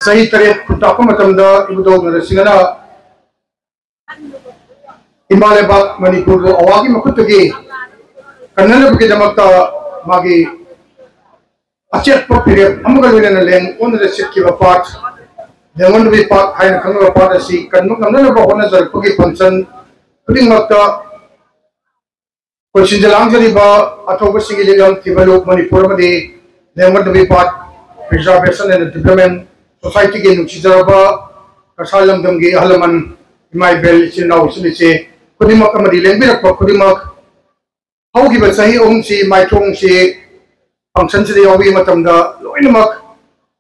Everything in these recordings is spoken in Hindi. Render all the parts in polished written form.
सही तरह खुटाप इबुदौ नरसिंहना इमा लेबाक मणिपुर अवागी मखुतगी कन्ननबगी दमकता मागी अचेत पिरियड अमगा लोइना लेंग ओनर सिटकिबा पार्ट लेंगोनबी पार्ट हाइन खंगबा पार्ट असि कन्नु कन्ननबा होना जरपगी फंक्शन खुदिंगमक्ता कोई सिंजलांगजरिबा अथोबा सिंगिलिगम तिबलु मणिपुर मदि लेंगोनबी part preservation and development society के नुचिजरबा कसालमदम के हलमन इमाइबेल चिनाउ सिलिचे खुदिमक अमदि लेंबिरक खुदिमक हौगी बसही ओंसी माइथोंग से फंक्शन से यावी मतमदा लोइनमक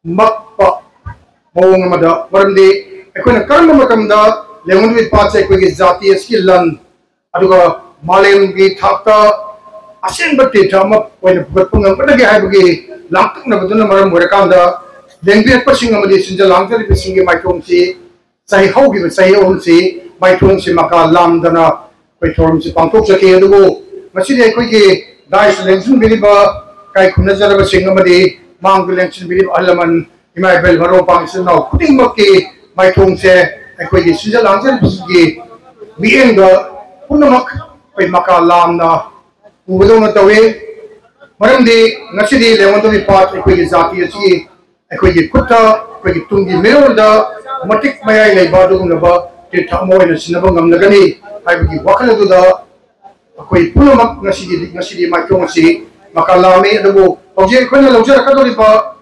मक्पा मोंग मदा वरमदे एकोना कर्म मतमदा लेंगोनबी पाचे कोई जातीय स्किल लन अदुगा मालेम की थाक्ता असेंग बत्ते थाम कोई बतपुंग बदगे हाइबगे लाक्तन बदन मरम वरकांदा लेंबिर पसिंग अमदि सिंजलांगजरि बिसिंगे माइथोंग से सही हौगी सही ओंसी माइथोंग से मका लामदना कोई थोरम से पांथोक सके अदुगो मसिदे कोई के dice लेंसन बिलिबा kai khuna jaraba sing amadi mang election bilib alaman imaibel haro pangsin naw puting makki mai thong se ekoi gi sijal angel bisgi bien ga punamak pai maka lamna ubudo na tawe maramdi ngasidi lewanto bi pat ekoi gi jati achi ekoi gi kutta ekoi gi tungi merolda matik mayai lei badu na ba ti thamoi na sinaba ngamnagani ai bi wakhala du da ekoi punamak ngasidi mai thong si makalami adugo oje khona lojara kadoriba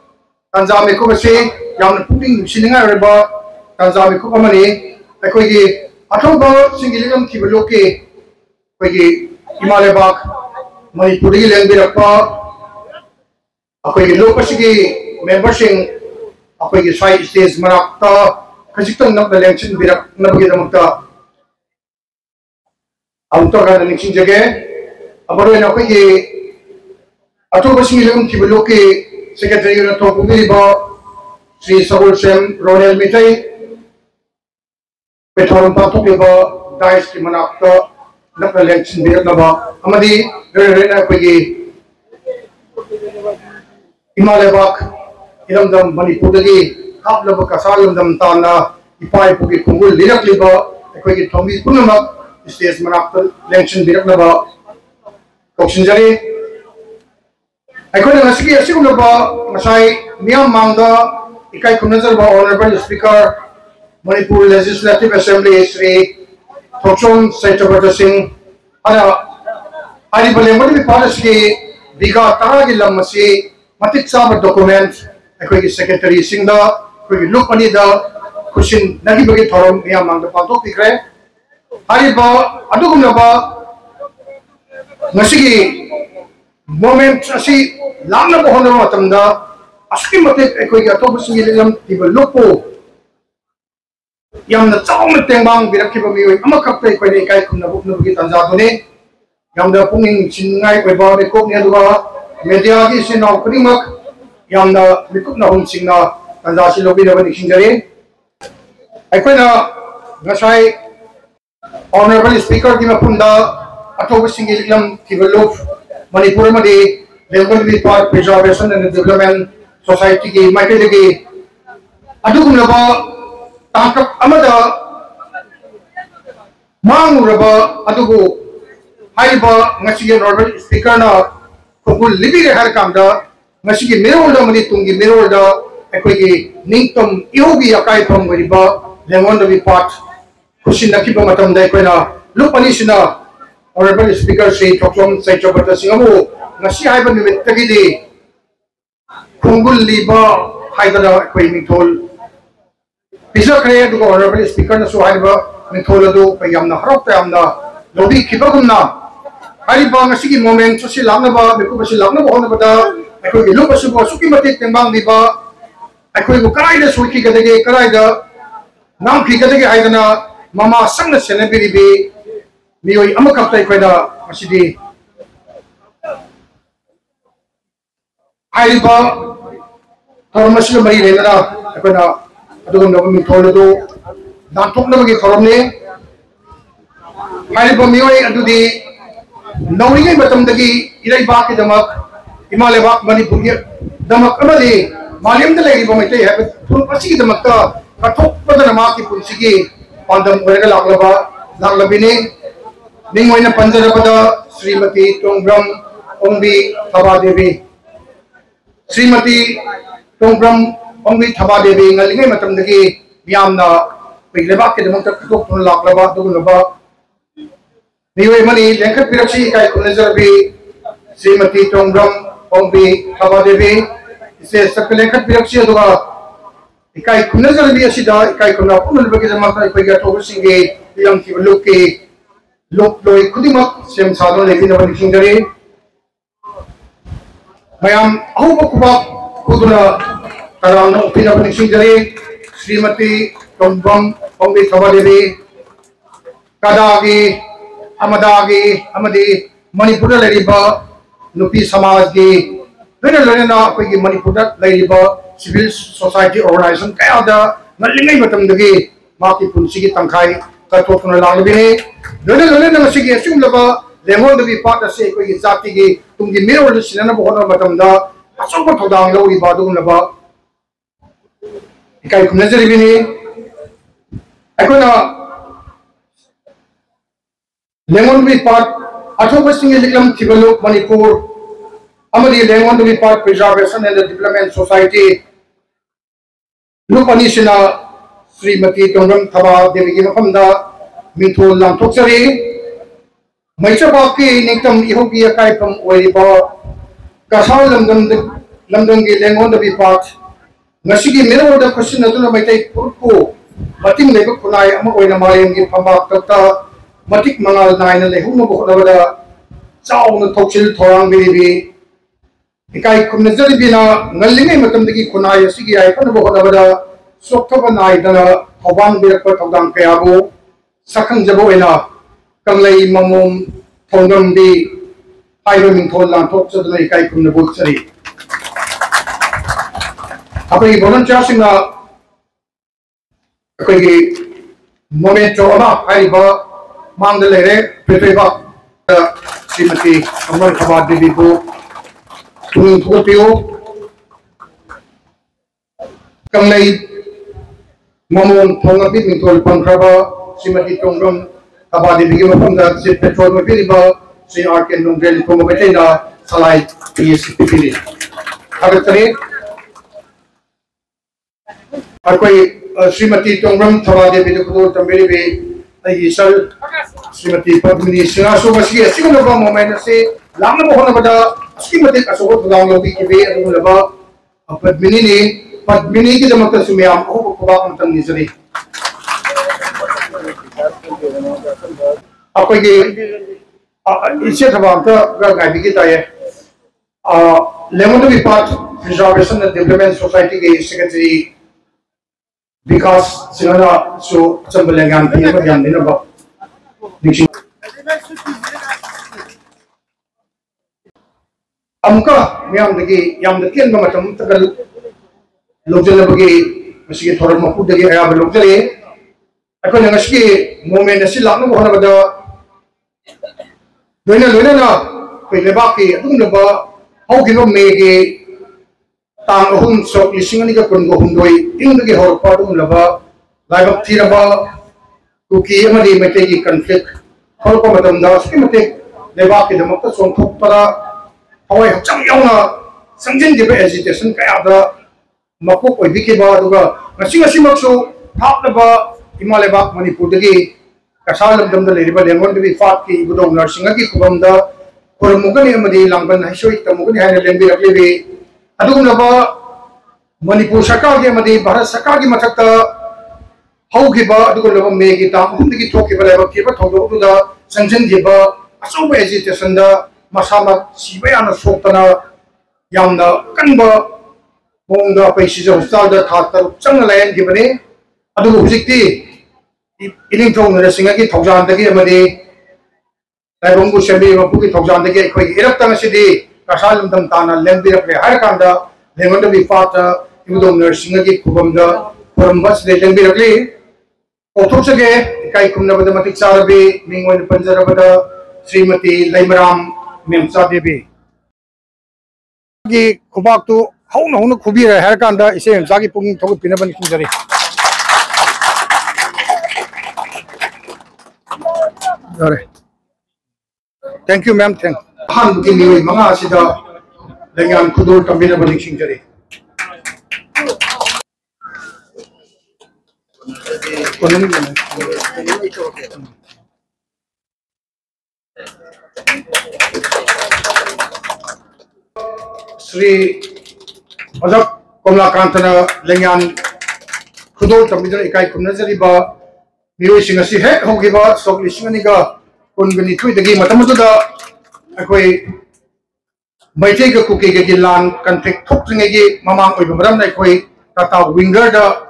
tanjami ko base yamna puting sininga reba tanjami ko amani akoi gi athoba singiligam thibaloke koi gi himalebak manipuri lengbi rakpa akoi gi lokasigi membership akoi gi sai stage marakta khajiktan nak election birak nabagi damakta auto ga election jage abaro na koi gi अथोबा सिंगिलम किबलोके सेक्रेटरी न थोपुगिबा श्री सगुल सेम रोनेल मिठाई पेथोरम पाथोकेबा दाइस की मनाक्ता नक इलेक्शन बिरनबा अमदी रेना कोगी हिमालयबाक इलमदम मणिपुरदगी हापलब कसालमदम ताना इपाई पुगी खुंगुल लिरकलिबा कोगी थोमी पुनमक स्टेज मनाक्ता इलेक्शन बिरनबा कोक्सिनजरी अखोन नसगी असिगुनबा मसाई मियाम मांगदा इकाई खुनजरबा honourable speaker Manipur legislative assembly Shri Thochon Saichabat Singh अना आदि बलेमडी पालसगी बिगा तारा की लमसी मतिक साब डॉक्यूमेंट अखोई की सेक्रेटरी सिंहदा कोई लुक अनिदा खुशिन नगी बगे थोरम मियाम मांगदा पातो पिक्रे आरिबा अदुगुनबा नसगी मोमेंट असी लामना बहोन मतमदा असकी मते एकोई अतोब सिंगिलम तिब लोको यामना चावम तेंबांग बिरखिबा मियोय अमखप एकोई ने काय खुना बुकनबगी तंजादुने यामदा पुंगिंग सिंगाई ओइबा बेकोक ने दुबा मीडिया की सिनाव कुदिमक यामना बिकुना हुन सिंगना तंजासि लोबि रबनि सिंगरे एकोइना गसाई ऑनरेबल स्पीकर की मपुंदा अतोब सिंगिलम तिब लोक मणिपुर में लेंगोनबी park preservation and development society की माइकेलगी अदुगुनबा ताकप अमदा मांगुरबा अदुगु हाइबा ngasiगे नॉर्मल स्पीकर ना खुगुल लिबि हर कामदा ngasiगे मेरोल्डा मनि तुंगी मेरोल्डा एकोगी निंगतम इहोगी अकाई फम गरिबा लेंगोनबी पार्क खुशी नखिबा मतम दा एकोना लुपनिसिना Honorable Speaker Sri Thoksom Saichobata Singamu ngasi haiba nimit tagidi khungul liba haidana koi mithol pisa khre du Honorable Speaker na so haiba mithol adu payamna harok tayamna lobi khibagumna haiba ngasi ki moment so si lamna ba beku basi lamna ba hona bada akoi gilu basu ba suki mate tembang liba akoi bu karai da suki gadege karai da nam ki gadege haidana mama sangna senabiri bi मियोई अमकप्ता इकोइदा मसिदी हाइबा थोरमसिल मरी लेना इकोइना अदुगम नबु मिथोलदो दाथोकनबगी थोरमने हाइबा मियोई अदुदी नौरिगे मतमदगी इराइबा के दमक हिमालयबाक मणिपुर के दमक अमदी मालियम मैते है कथोपदना की पुंसी पांदम लाखलबिने निंगोइन पंजरबद Shrimati टोंग्रम ओंबी थबादेवी Shrimati टोंग्रम ओंबी थबादेवी ngaligai matamdagi miyamna lebaak ke damang katoktun laklaba dugunaba niwe mani lengkhat piraksi kai kunazarbi Shrimati टोंग्रम ओंबी थबादेवी इसे सकल लengkhat piraksi aduga ikai kunazarbi asida ikai kunna punulbagi damang ikai thobusinge yang ki luki लोक लोई खुदिमक सेम साधन लेकिन अपन सिंगरे मयाम अहुब कुबा खुदना तरानो फिर अपन सिंगरे श्रीमती टोंग्रम ओंबी थबादेवी कदागी अमदी मणिपुर लेरिबा नुपी समाज की लोना अखोगी मणिपुर लेरिबा सिविल सोसाइटी ऑर्गेनाइजेशन कयादा नलिंगै मतमदगी माकी पुंसी की तंखाई कथोकना लांगबिने लोना नमसिगी असुमलबा लेंगोंदगी पाट असे कोई जाति की तुमगी मिरोल सिनना बहोना मतमदा असोब थोदांग लौरी बादुगनबा इकाई कुनजरिबिने अकोना लेंगोंदगी पाट अथोबसिंग लिकलम थिबलोक मणिपुर अमदी लेंगोंदगी part preservation and development society लुपनिसिना श्रीमती टोंग्रम थबादेवी की मफमदा मिथोल लांथोक्सरी मैचबाकी निकम इहोगी अकाइफम ओइबा कसाल लमदम की लेंगोंदगी पाट ngasiगी मिरोद क्वेश्चन अदुना मैtai पुरको मतिंग लेब खुनाय अम ओइना मालेम की फमा तक्ता मतिक मंगाल नाइना लेहुम बखोदबदा चाउन थोक्सिल थोरांग बिबी इकाई कुनजरिबिना ngaligai matamdagi खुनाय असigi आइफन बखोदबदा सोक्थब नाइदना थौबांग बिरक थौदांग कयाबो sakang jabo ena kanglai mamom thongam di hairo mingthol lan thok chadna ikai kumna bulchari apai volunteer singa akai gi moment choma haiba mangda lere petreba Shrimati Amar Thabadevi को तुम थोपियो कंगलाई ममोन थोंगबि मिंथोल पंखरबा श्रीमती टोंग्रम थबादेवी की मफमदा से पेट्रोल में पिरिबा श्री आर के नोंग्रेल को मबेटेना सलाई पीएसपी पिरि अगतरे और कोई श्रीमती टोंग्रम थबादेवी को तंबेरी बे आई सल श्रीमती पद्मिनी सिंहासो बसी असिगनबा मोमेंट से लामन होनबदा अस्किमते असो थुदांग लोबी के बे अदुलबा पद्मिनी की जमत सुमियाम ओ कोबा मतम निजरी अखोगी इसे थबांता गाइबी की ताये लेमोंदगी पाट प्रिजर्वेशन एंड डेवलपमेंट सोसाइटी के सेक्रेटरी विकास सिंहना सो चंबलेंगान की बयान देना अमुका म्यामदगी यामद केन मतम तगल लोजलबगी मसिगे थोरम मपुदगी आयाब लोजले अखोन ngasi मोमेंट असि लानो होनबदा लोइना पेलेबाकी अदुमबा हौगिनो मेगे तांग अहुम सो लिसिंगनी का कुन गोहुंदोई इंदगी हौरपा अदुमबा लाइबक थिरबा कुकी अमदी मेटेगी कॉन्फ्लिक्ट हौरपा मतमदा असि मते लेबाकी दमक सोंथोपरा हवाई हचम यावना संजिन दिबे एजिटेशन कयादा मकोक ओइबिकेबा अदुगा ngasi makso थापनबा इमालेबाक मणिपुरदगी कसाल लमदमदा लेरिबा लेंगोंदगी फाट की गुदोंग नर्सिंग की खुबमदा कोरमुगनी अमदी लांगबन हाइसोई तमुगनी हाइना लेंबिरकलेबी अदुगुनबा मणिपुर सरकार के अमदी भारत सरकार की मथक्ता हौगिबा अदुगुनबा मेगी ताम हुंदगी थोकिबा लेबा केबा थौदोदुदा संजनगिबा असौबा एजिटेशन दा मसामा सिबयाना सोक्तना यामना कनबा मोंगा पैसिजा हॉस्पिटल दा थातर चंग लायन गिबने अदुगु हुजिक्ति इनिंग थोंग नरसिंग की थौजानदगी अमदी लाइबंगु सेबी मपुगी थौजानदगी अखोई इरक्तंग सिदी कसाल लमदम ताना लेंबिरकले हर कांदा लेंगोंदगी पाट इबुदोंग नरसिंग की खुबमदा परमबस दे लेंबिरकले ओथोचगे इकाई कुमनबदा मतिक चारबी मिंगोन पंजरबदा श्रीमती लैमराम मेमचा देवी की खुबाक तो hौna hौna khubira har kanda ise jagi pung thog pinaban kinjari dore thank you ma'am thank han buki ni manga asida lengan khudur tambina ban kinjari konani Sri Ajak Komlakantana Lengan Khudur Tambidra Ikai Kumnazariba Miro Singasi He Hogiba Sokli Singaniga Kungani Tweedagi Matamatuda Akoi Maitega Kuki Gilan Conflict Tokringagi Mamang Ibram Nakoi Tata Winger da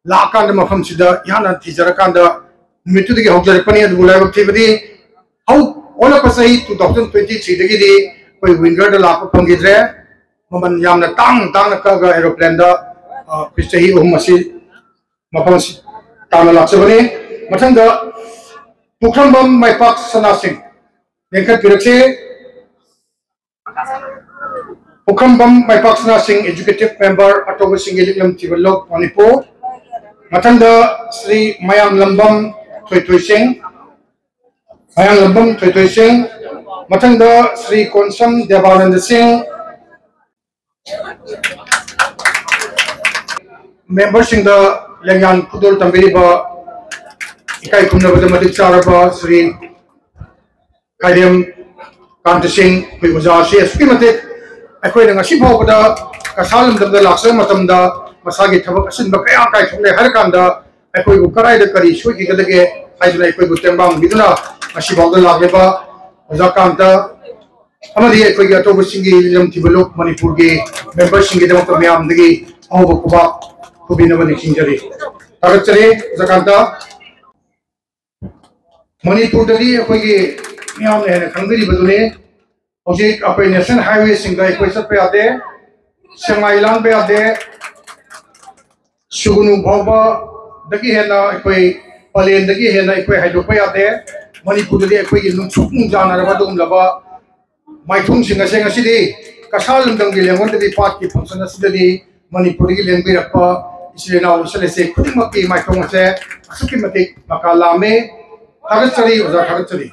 Lakanda Mafam Sida Yana Tijarakanda Mitudi Hojarapani and Bulava Tividi how all of us say 2023 Dagi Koi Winger da Lapa Pangidre Maman Yamna Tang Kaga aeroplane da Pistahi Umasi Mapans Tana Laksavani Matanga Pukrambam my Pak Sanasing Venkat Pirache Pukrambam my Pak Sanasing executive member October Singilim Tivalok Manipur Matanga Sri Mayam Lambam Toy Singh Mayam Lambam Toy Singh Matanga Sri Konsam Devananda Singh Members in the Lengan Khudur Tambiriba Ikai Kumnabada Madik Saraba Sri Kaidiam Kanta Singh Kuiwazashi Espimatik Akwai Nasi Bobada Kasalam the Laksa Matamda Masagi Tabakasin Bakaya Kai Tule Harakanda Akwai Ukarai the Kari Shuki Gadage Haidra Kuitembang Biduna Nasi Boga Lageba Zakanta Amadi Akwai Atoba Singi Lam Tibalok Manipurgi Members Singi Damakamiam Digi Over Kuba Kubinabani Kinjari Tarakari Zakanta Manipur Dagi Akwai Miam and Kangri Badune Ojik Akwai National Highway Singai Kwesa Payade Semailan Payade Sugunu Baba Dagi Hena Akwai Palen Dagi Hena Akwai Hydropayade Manipur Dagi Akwai Nunchuk Jana Rabadum Lava Maitung Singasing City Kasalam Dangi Lemon the party function City Manipur Lembirapa Islena Selese Kutimaki Maitung Asukimatik Makalame Hagatari was a Hagatari.